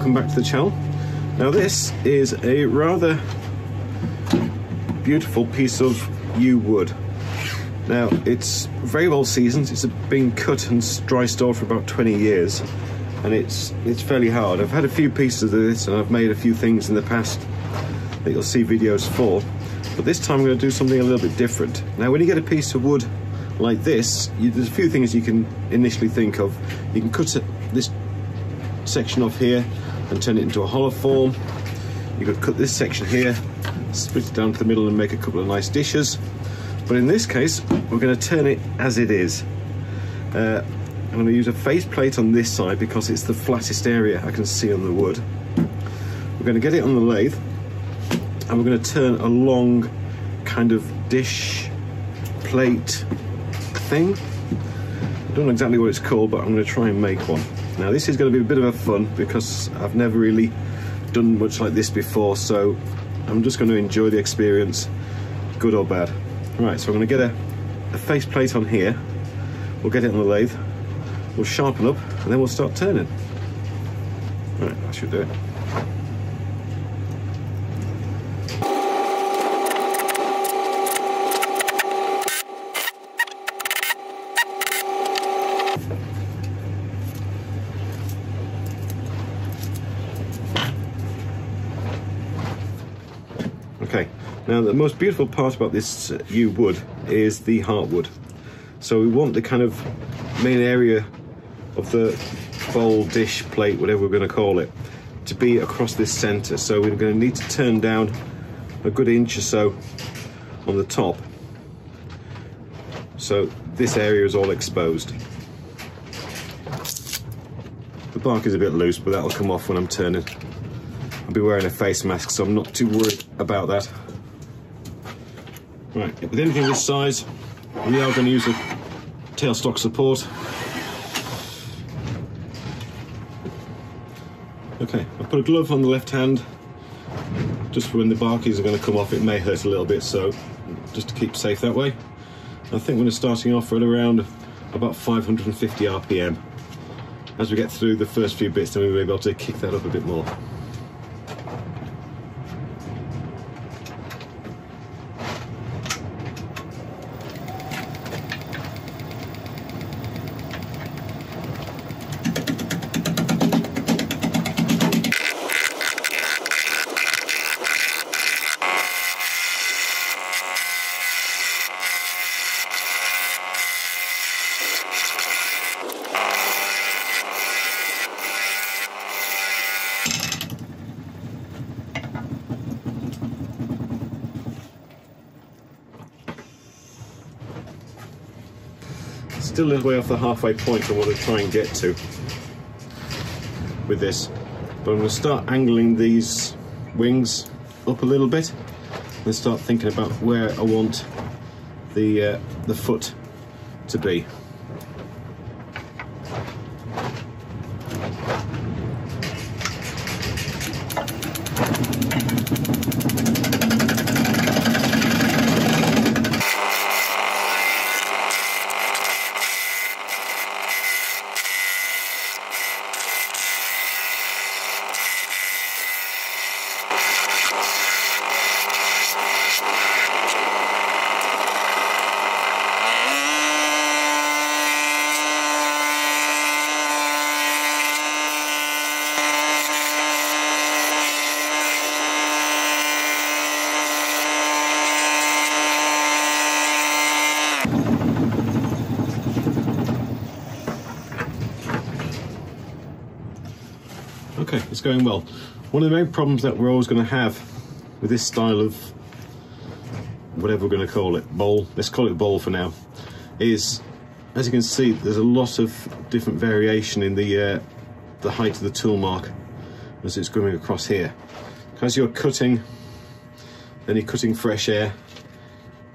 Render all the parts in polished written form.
welcome back to the channel. Now this is a rather beautiful piece of yew wood. Now it's very well seasoned, it's been cut and dry stored for about 20 years and it's fairly hard. I've had a few pieces of this and I've made a few things in the past that you'll see videos for, but this time I'm going to do something a little bit different. Now when you get a piece of wood like this, there's a few things you can initially think of. You can cut this section off here and turn it into a hollow form. You could cut this section here, split it down to the middle and make a couple of nice dishes. But in this case, we're going to turn it as it is. I'm going to use a face plate on this side because it's the flattest area I can see on the wood. We're going to get it on the lathe and we're going to turn a long kind of dish plate thing. I don't know exactly what it's called, but I'm going to try and make one. Now this is going to be a bit of a fun because I've never really done much like this before, so I'm just going to enjoy the experience, good or bad. Right, so I'm going to get a face plate on here, we'll get it on the lathe, we'll sharpen up and then we'll start turning. Right, that should do it. Okay, now the most beautiful part about this yew wood is the heartwood. So we want the kind of main area of the bowl, dish, plate, whatever we're going to call it, to be across this centre. So we're going to need to turn down a good inch or so on the top. So this area is all exposed. The bark is a bit loose, but that'll come off when I'm turning. I'll be wearing a face mask, so I'm not too worried about that. Right, with anything this size, we are going to use a tailstock support. Okay, I've put a glove on the left hand, just for when the barkies are going to come off. It may hurt a little bit, so just to keep safe that way. I think we're starting off at around about 550 RPM. As we get through the first few bits, then we'll be able to kick that up a bit more. Still a little way off the halfway point I want to try and get to with this, but I'm going to start angling these wings up a little bit and start thinking about where I want the foot to be. Okay, it's going well. One of the main problems that we're always going to have with this style of whatever we're going to call it, bowl, let's call it bowl for now, is, as you can see, there's a lot of different variation in the height of the tool mark as it's going across here. As you're cutting, then you're cutting fresh air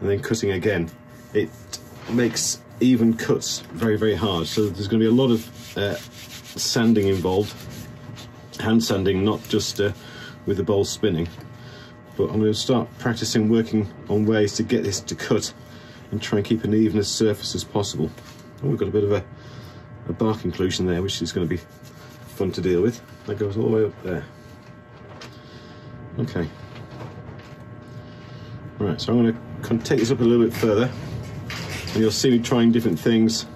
and then cutting again, it makes even cuts very, very hard. So there's going to be a lot of sanding involved, hand sanding, not just with the bowl spinning. But I'm going to start practicing working on ways to get this to cut and try and keep an even as surface as possible. Oh, we've got a bit of a bark inclusion there, which is going to be fun to deal with. That goes all the way up there. Okay. Right, so I'm going to take this up a little bit further, and you'll see me trying different things,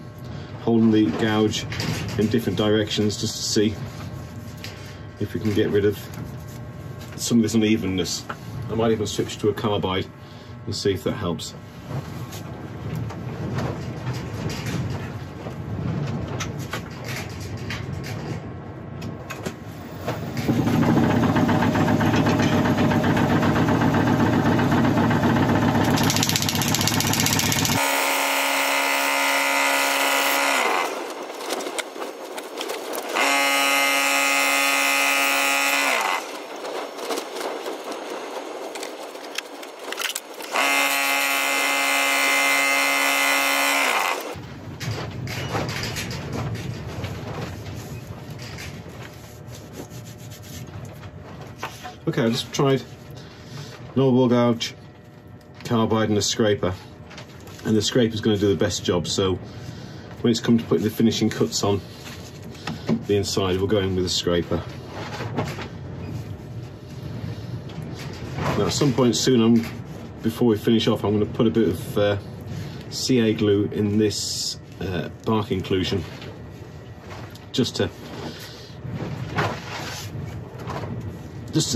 holding the gouge in different directions just to see if we can get rid of some of this unevenness. I might even switch to a carbide and see if that helps. Okay, I just tried normal gouge, carbide and a scraper, and the scraper's going to do the best job, so when it's come to putting the finishing cuts on the inside, we'll go in with a scraper. Now at some point soon, before we finish off, I'm going to put a bit of CA glue in this bark inclusion, just to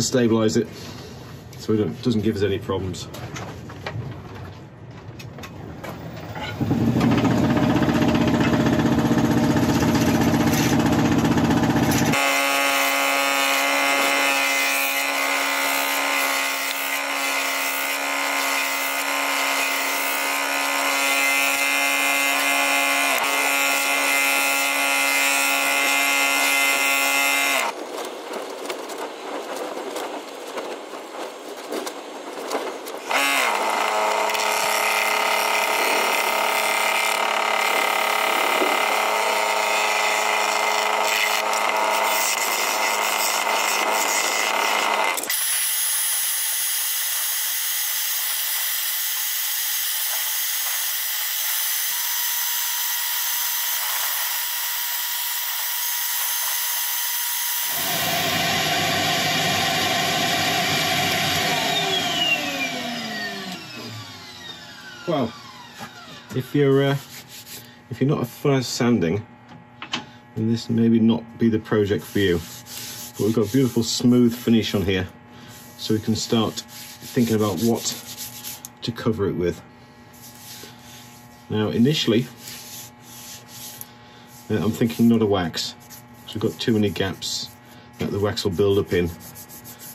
stabilise it, so it doesn't give us any problems. Well, if you're not a fan of sanding, then this maybe not be the project for you. But we've got a beautiful smooth finish on here, so we can start thinking about what to cover it with. Now, initially, I'm thinking not a wax, because we've got too many gaps that the wax will build up in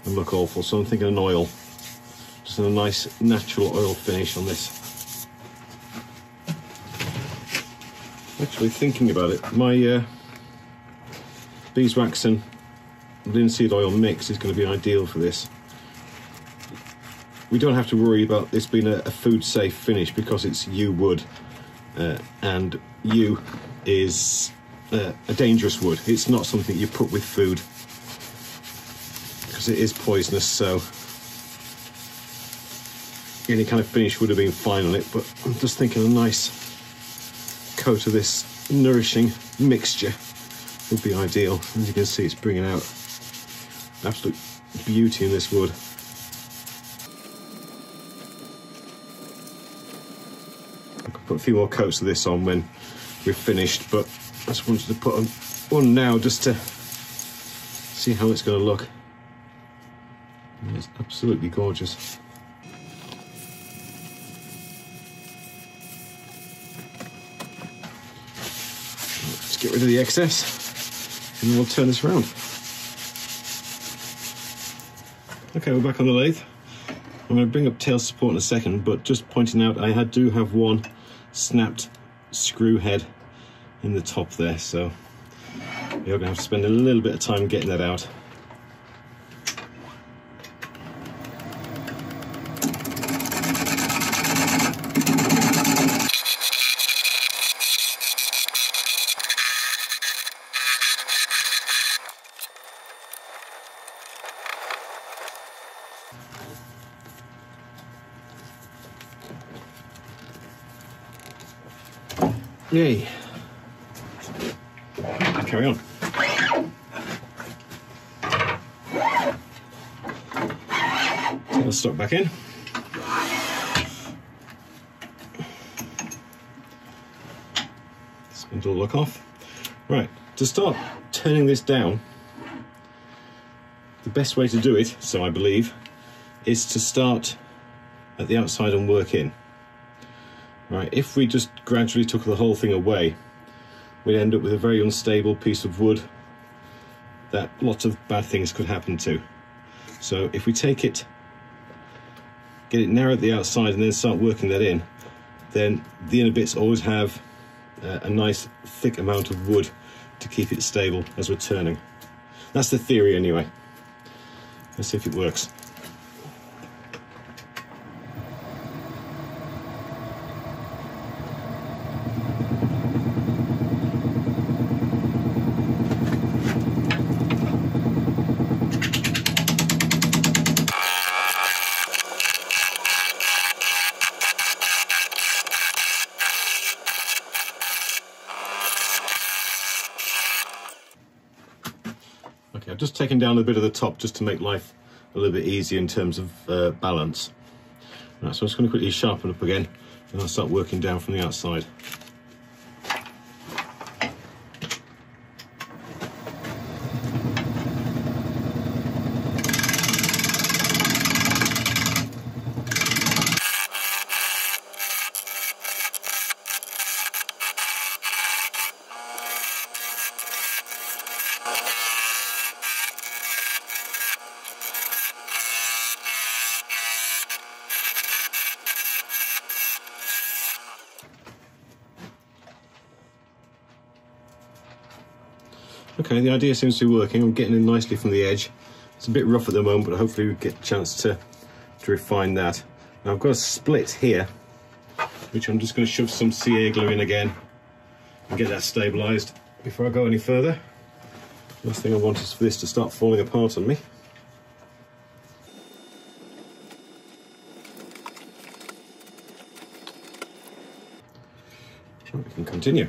and look awful. So I'm thinking an oil, just a nice natural oil finish on this. Actually, thinking about it, my beeswax and linseed oil mix is going to be ideal for this. We don't have to worry about this being a food safe finish because it's yew wood, and yew is a dangerous wood. It's not something you put with food because it is poisonous, so any kind of finish would have been fine on it, but I'm just thinking a nice coat of this nourishing mixture would be ideal. As you can see, it's bringing out absolute beauty in this wood. I could put a few more coats of this on when we're finished, but I just wanted to put on now just to see how it's going to look. And it's absolutely gorgeous. Get rid of the excess and then we'll turn this around. Okay, we're back on the lathe. I'm going to bring up tail support in a second, but just pointing out I do have one snapped screw head in the top there, so you're going to have to spend a little bit of time getting that out. Yay. Carry on. the stock back in. Spindle look off. Right, to start turning this down, the best way to do it, so I believe, is to start at the outside and work in. Right, if we just gradually took the whole thing away, we'd end up with a very unstable piece of wood that lots of bad things could happen to. So if we take it, get it narrow at the outside and then start working that in, then the inner bits always have a nice thick amount of wood to keep it stable as we're turning. That's the theory anyway. Let's see if it works. Okay, I've just taken down a bit of the top just to make life a little bit easier in terms of balance. Right, so I'm just going to quickly sharpen up again and I'll start working down from the outside. Okay, the idea seems to be working. I'm getting in nicely from the edge. It's a bit rough at the moment, but hopefully we get a chance to refine that. Now I've got a split here, which I'm just going to shove some CA glue in again and get that stabilised. Before I go any further, last thing I want is for this to start falling apart on me. Right, we can continue.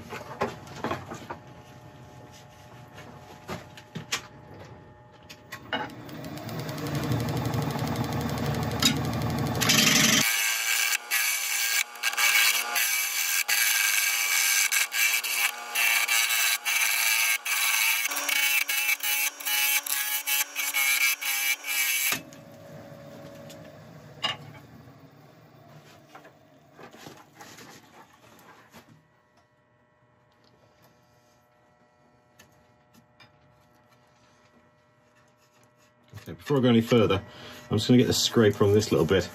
Okay, before I go any further, I'm just going to get the scraper on this little bit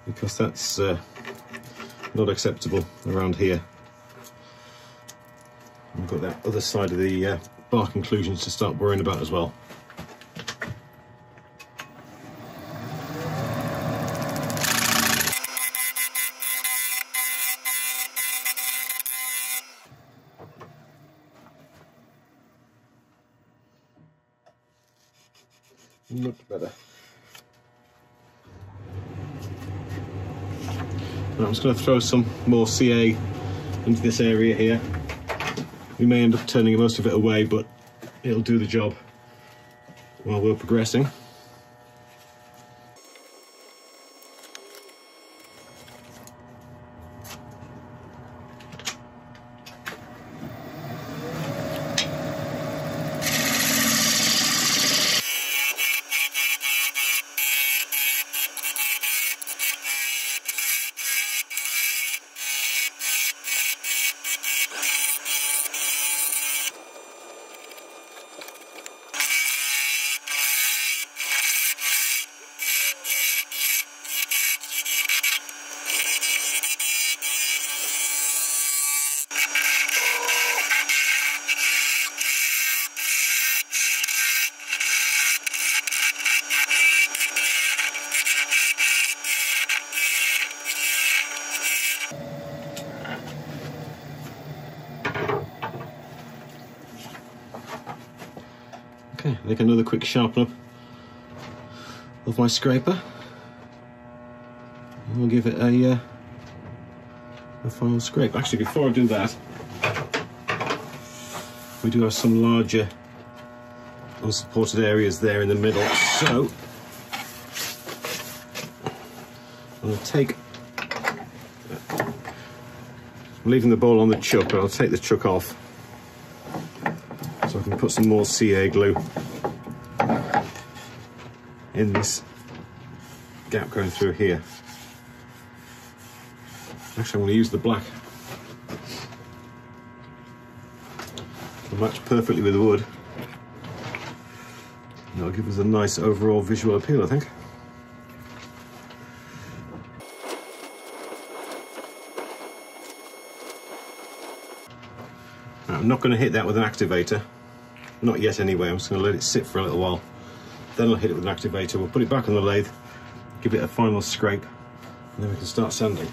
because that's not acceptable around here. We've got that other side of the bark inclusions to start worrying about as well. Much better. And I'm just going to throw some more CA into this area here. We may end up turning most of it away, but it'll do the job while we're progressing. Okay, make another quick sharpen up of my scraper. And we'll give it a final scrape. Actually, before I do that, we do have some larger unsupported areas there in the middle. So I'm going to take, I'm leaving the bowl on the chuck, but I'll take the chuck off so I can put some more CA glue in this gap going through here. Actually, I'm going to use the black. It'll match perfectly with the wood. It'll give us a nice overall visual appeal, I think. I'm not going to hit that with an activator. Not yet anyway, I'm just going to let it sit for a little while. Then I'll hit it with an activator. We'll put it back on the lathe, give it a final scrape, and then we can start sanding.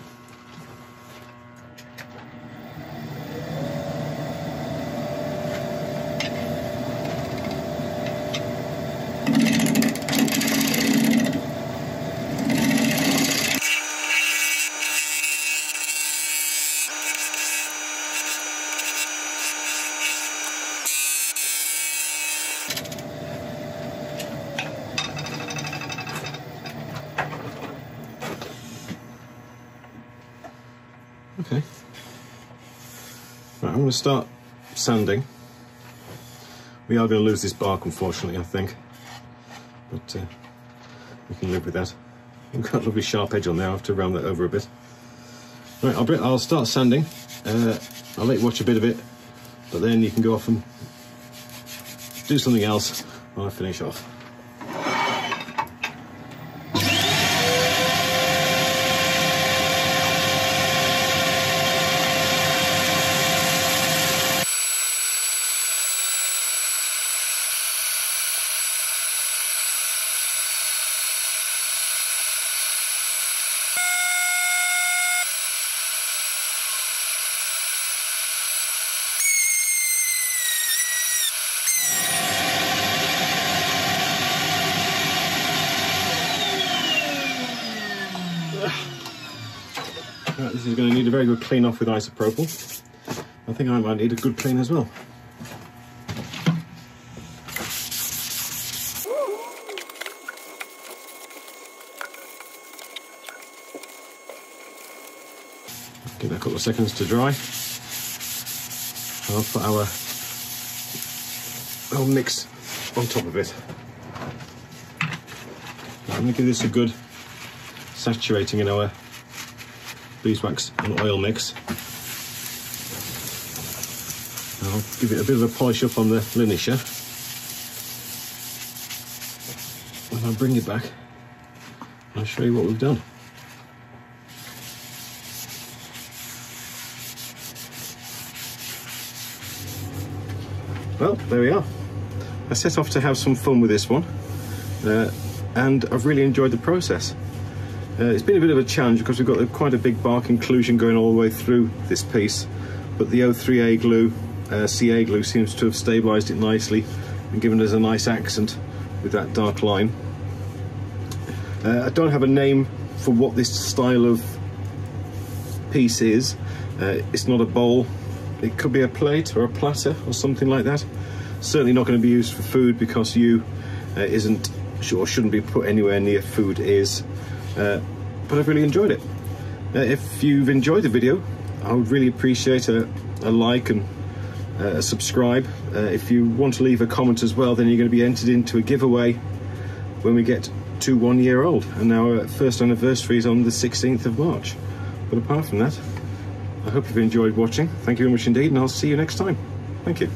Okay. Right, I'm going to start sanding. We are going to lose this bark, unfortunately, I think. But we can live with that. We've got a lovely sharp edge on there. I'll have to round that over a bit. Right, I'll start sanding. I'll let you watch a bit of it, but then you can go off and do something else while I finish off. Right, this is going to need a very good clean off with isopropyl. I think I might need a good clean as well. Give it a couple of seconds to dry. I'll put our mix on top of it. I'm going to give this a good saturating in our beeswax and oil mix. I'll give it a bit of a polish up on the linisher. When I bring it back, I'll show you what we've done. Well, there we are. I set off to have some fun with this one, and I've really enjoyed the process. It's been a bit of a challenge because we've got quite a big bark inclusion going all the way through this piece, but the O3A glue, CA glue, seems to have stabilised it nicely and given us a nice accent with that dark line. I don't have a name for what this style of piece is. It's not a bowl. It could be a plate or a platter or something like that. Certainly not going to be used for food because yew isn't or shouldn't be put anywhere near food is. But I've really enjoyed it. If you've enjoyed the video, I would really appreciate a like and a subscribe. If you want to leave a comment as well, then you're going to be entered into a giveaway when we get to 1 year old. And our first anniversary is on the 16th of March. But apart from that, I hope you've enjoyed watching. Thank you very much indeed, and I'll see you next time. Thank you.